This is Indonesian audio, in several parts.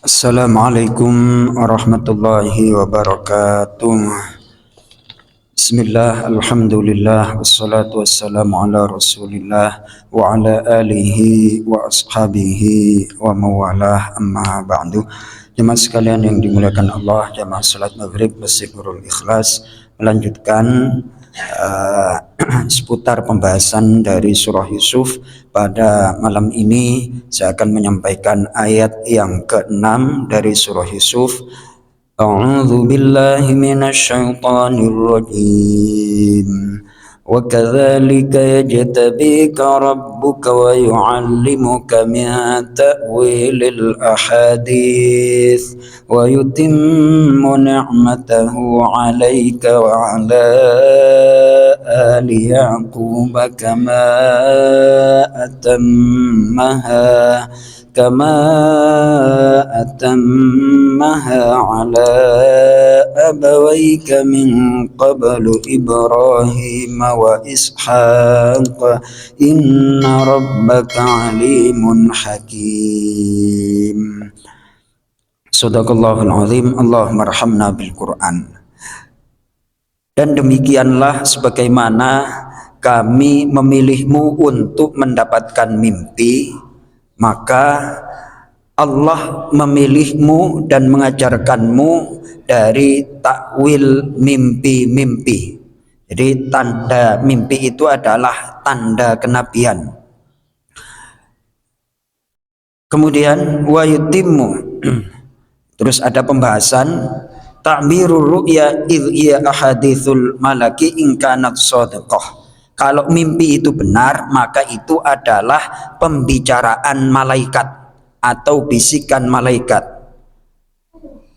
Assalamualaikum warahmatullahi wabarakatuh. Bismillah, alhamdulillah, wassalatu wassalamu ala rasulillah wa ala alihi wa ashabihi wa mawalah, amma ba'du. Jemaah sekalian yang dimuliakan Allah, jemaah salat maghrib Masjid Nurul Ikhlas melanjutkan seputar pembahasan dari surah Yusuf. Pada malam ini saya akan menyampaikan ayat yang ke-6 dari surah Yusuf. A'udzu billahi minasyaitonir rajim. وكذلك يجتبيك ربك ويعلمك من تأويل الأحاديث ويتم نعمته عليك وعلى آل يعقوب كما أتمها على أبويك من قبل إبراهيم وإسحاق إن ربك عليم حكيم. Sadaqallahul azim. Allahumma arhamna bil Qur'an. Dan demikianlah sebagaimana kami memilihmu untuk mendapatkan mimpi, maka Allah memilihmu dan mengajarkanmu dari takwil mimpi-mimpi. Jadi tanda mimpi itu adalah tanda kenabian. Kemudian wa yutimmu. Terus ada pembahasan ta'birur ru'ya idh iya ahadithul malaki in kanat shadiqah. Kalau mimpi itu benar, maka itu adalah pembicaraan malaikat atau bisikan malaikat.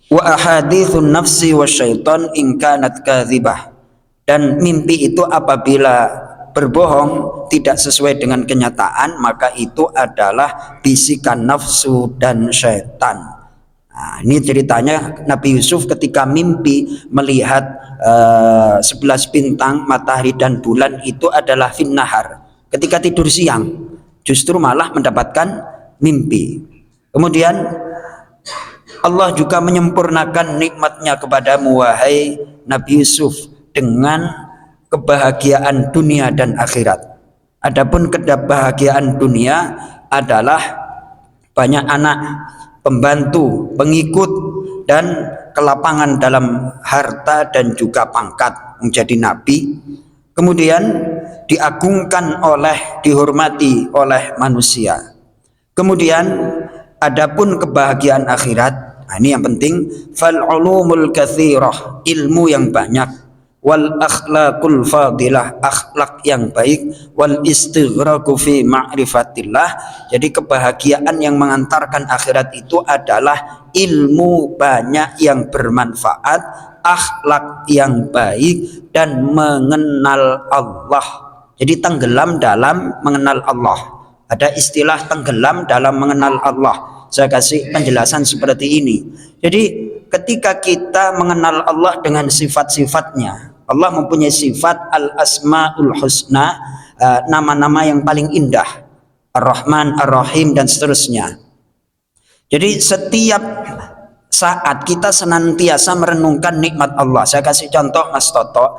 Wa ahadithun nafsi wasyaiton in kanat kadzibah. Dan mimpi itu apabila berbohong, tidak sesuai dengan kenyataan, maka itu adalah bisikan nafsu dan syaitan. Nah, ini ceritanya Nabi Yusuf ketika mimpi melihat 11 bintang, matahari dan bulan itu adalah finnahar. Ketika tidur siang justru malah mendapatkan mimpi. Kemudian Allah juga menyempurnakan nikmatnya kepadamu wahai Nabi Yusuf dengan kebahagiaan dunia dan akhirat. Adapun kebahagiaan dunia adalah banyak anak, pembantu, pengikut, dan kelapangan dalam harta dan juga pangkat menjadi nabi. Kemudian diagungkan dihormati oleh manusia. Kemudian adapun kebahagiaan akhirat, ini yang penting, fal ulumul katsirah, ilmu yang banyak, wal akhlaqul fadilah, akhlak yang baik, wal istighraqu fi ma'rifatillah. Jadi kebahagiaan yang mengantarkan akhirat itu adalah ilmu banyak yang bermanfaat, akhlak yang baik, dan mengenal Allah. Jadi tenggelam dalam mengenal Allah. Ada istilah tenggelam dalam mengenal Allah. Saya kasih penjelasan seperti ini. Jadi ketika kita mengenal Allah dengan sifat-sifatnya, Allah mempunyai sifat al-asma'ul husna, nama-nama yang paling indah, ar-Rahman, ar-Rahim, dan seterusnya. Jadi setiap saat kita senantiasa merenungkan nikmat Allah. Saya kasih contoh Mas Toto,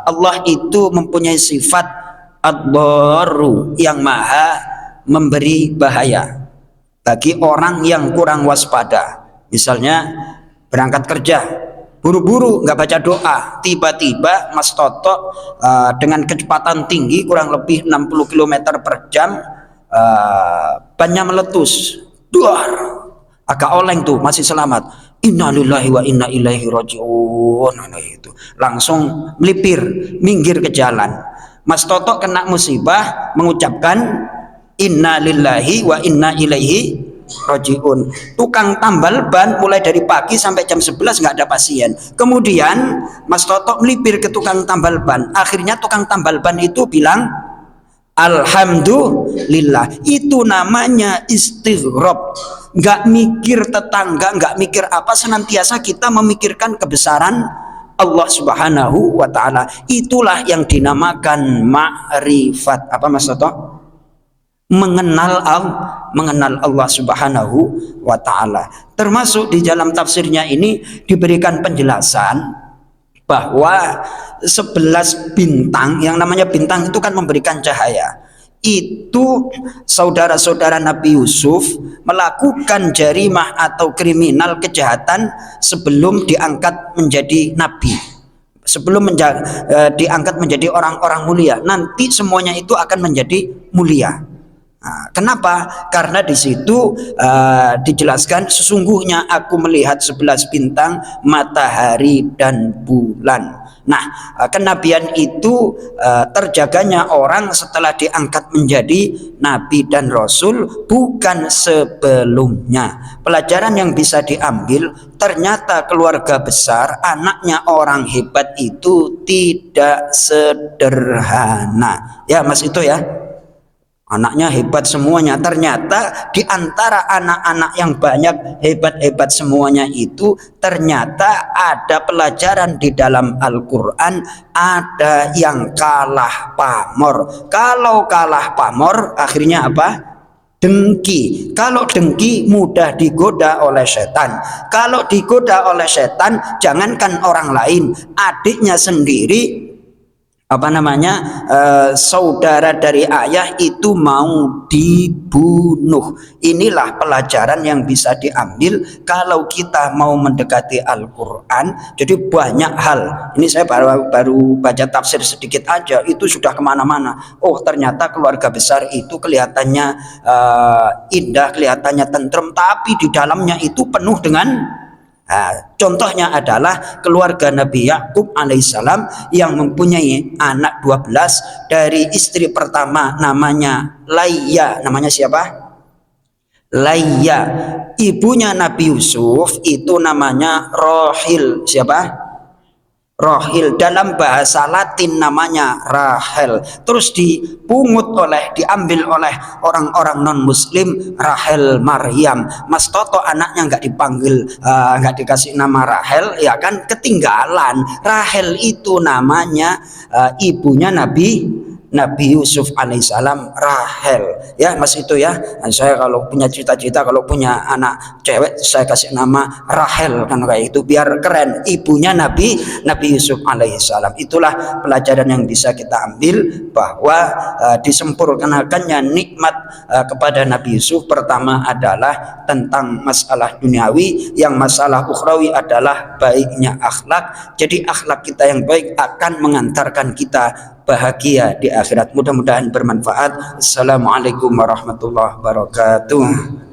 Allah itu mempunyai sifat ad-darru, yang maha memberi bahaya bagi orang yang kurang waspada. Misalnya berangkat kerja, buru-buru nggak baca doa, tiba-tiba Mas Toto dengan kecepatan tinggi kurang lebih 60 km per jam, bannya meletus, duar, agak oleng tuh, masih selamat. Innalillahi wa inna ilaihi rajiun. Itu langsung melipir, minggir ke jalan. Mas Toto kena musibah mengucapkan innalillahi wa inna ilaihi rajiun. Tukang tambal ban mulai dari pagi sampai jam 11 nggak ada pasien. Kemudian Mas Toto melipir ke tukang tambal ban. Akhirnya tukang tambal ban itu bilang alhamdulillah. Itu namanya istighraq. Nggak mikir tetangga, nggak mikir apa, senantiasa kita memikirkan kebesaran Allah Subhanahu wa ta'ala. Itulah yang dinamakan ma'rifat. Apa Mas Toto? mengenal Allah Subhanahu wa taala. Termasuk di dalam tafsirnya ini diberikan penjelasan bahwa 11 bintang, yang namanya bintang itu kan memberikan cahaya. Itu saudara-saudara Nabi Yusuf melakukan jarimah atau kriminal kejahatan sebelum diangkat menjadi nabi, sebelum diangkat menjadi orang-orang mulia. Nanti semuanya itu akan menjadi mulia. Nah, kenapa? Karena di situ dijelaskan, sesungguhnya aku melihat 11 bintang, matahari dan bulan. Nah, kenabian itu terjaganya orang setelah diangkat menjadi nabi dan rasul, bukan sebelumnya. Pelajaran yang bisa diambil, ternyata keluarga besar, anaknya orang hebat itu tidak sederhana. Ya Mas itu ya. Anaknya hebat semuanya. Ternyata di antara anak-anak yang banyak hebat-hebat semuanya itu, ternyata ada pelajaran di dalam Al-Quran, ada yang kalah pamor. Kalau kalah pamor akhirnya apa? Dengki. Kalau dengki mudah digoda oleh setan. Kalau digoda oleh setan, jangankan orang lain, adiknya sendiri, saudara dari ayah itu mau dibunuh. Inilah pelajaran yang bisa diambil kalau kita mau mendekati Al-Quran. Jadi banyak hal, ini saya baru baca tafsir sedikit aja, itu sudah kemana-mana. Oh ternyata keluarga besar itu kelihatannya indah, kelihatannya tentrem, tapi di dalamnya itu penuh dengan contohnya adalah keluarga Nabi Yakub alaihissalam yang mempunyai anak 12. Dari istri pertama namanya Layya. Namanya siapa? Layya. Ibunya Nabi Yusuf itu namanya Rohil. Siapa? Rohil. Dalam bahasa Latin namanya Rahel. Terus diambil oleh orang-orang non muslim Rahel Maryam. Mas Toto anaknya nggak dipanggil, nggak dikasih nama Rahel, ya kan ketinggalan. Rahel itu namanya ibunya Nabi Yusuf alaihissalam, Rahel. Ya Mas itu ya. Nah, saya kalau punya cita-cita, kalau punya anak cewek, saya kasih nama Rahel, kan kayak itu biar keren. Ibunya Nabi Yusuf alaihissalam. Itulah pelajaran yang bisa kita ambil, bahwa disempurnakannya nikmat kepada Nabi Yusuf pertama adalah tentang masalah duniawi, yang masalah ukhrawi adalah baiknya akhlak. Jadi akhlak kita yang baik akan mengantarkan kita bahagia di akhirat. Mudah-mudahan bermanfaat. Assalamualaikum warahmatullahi wabarakatuh.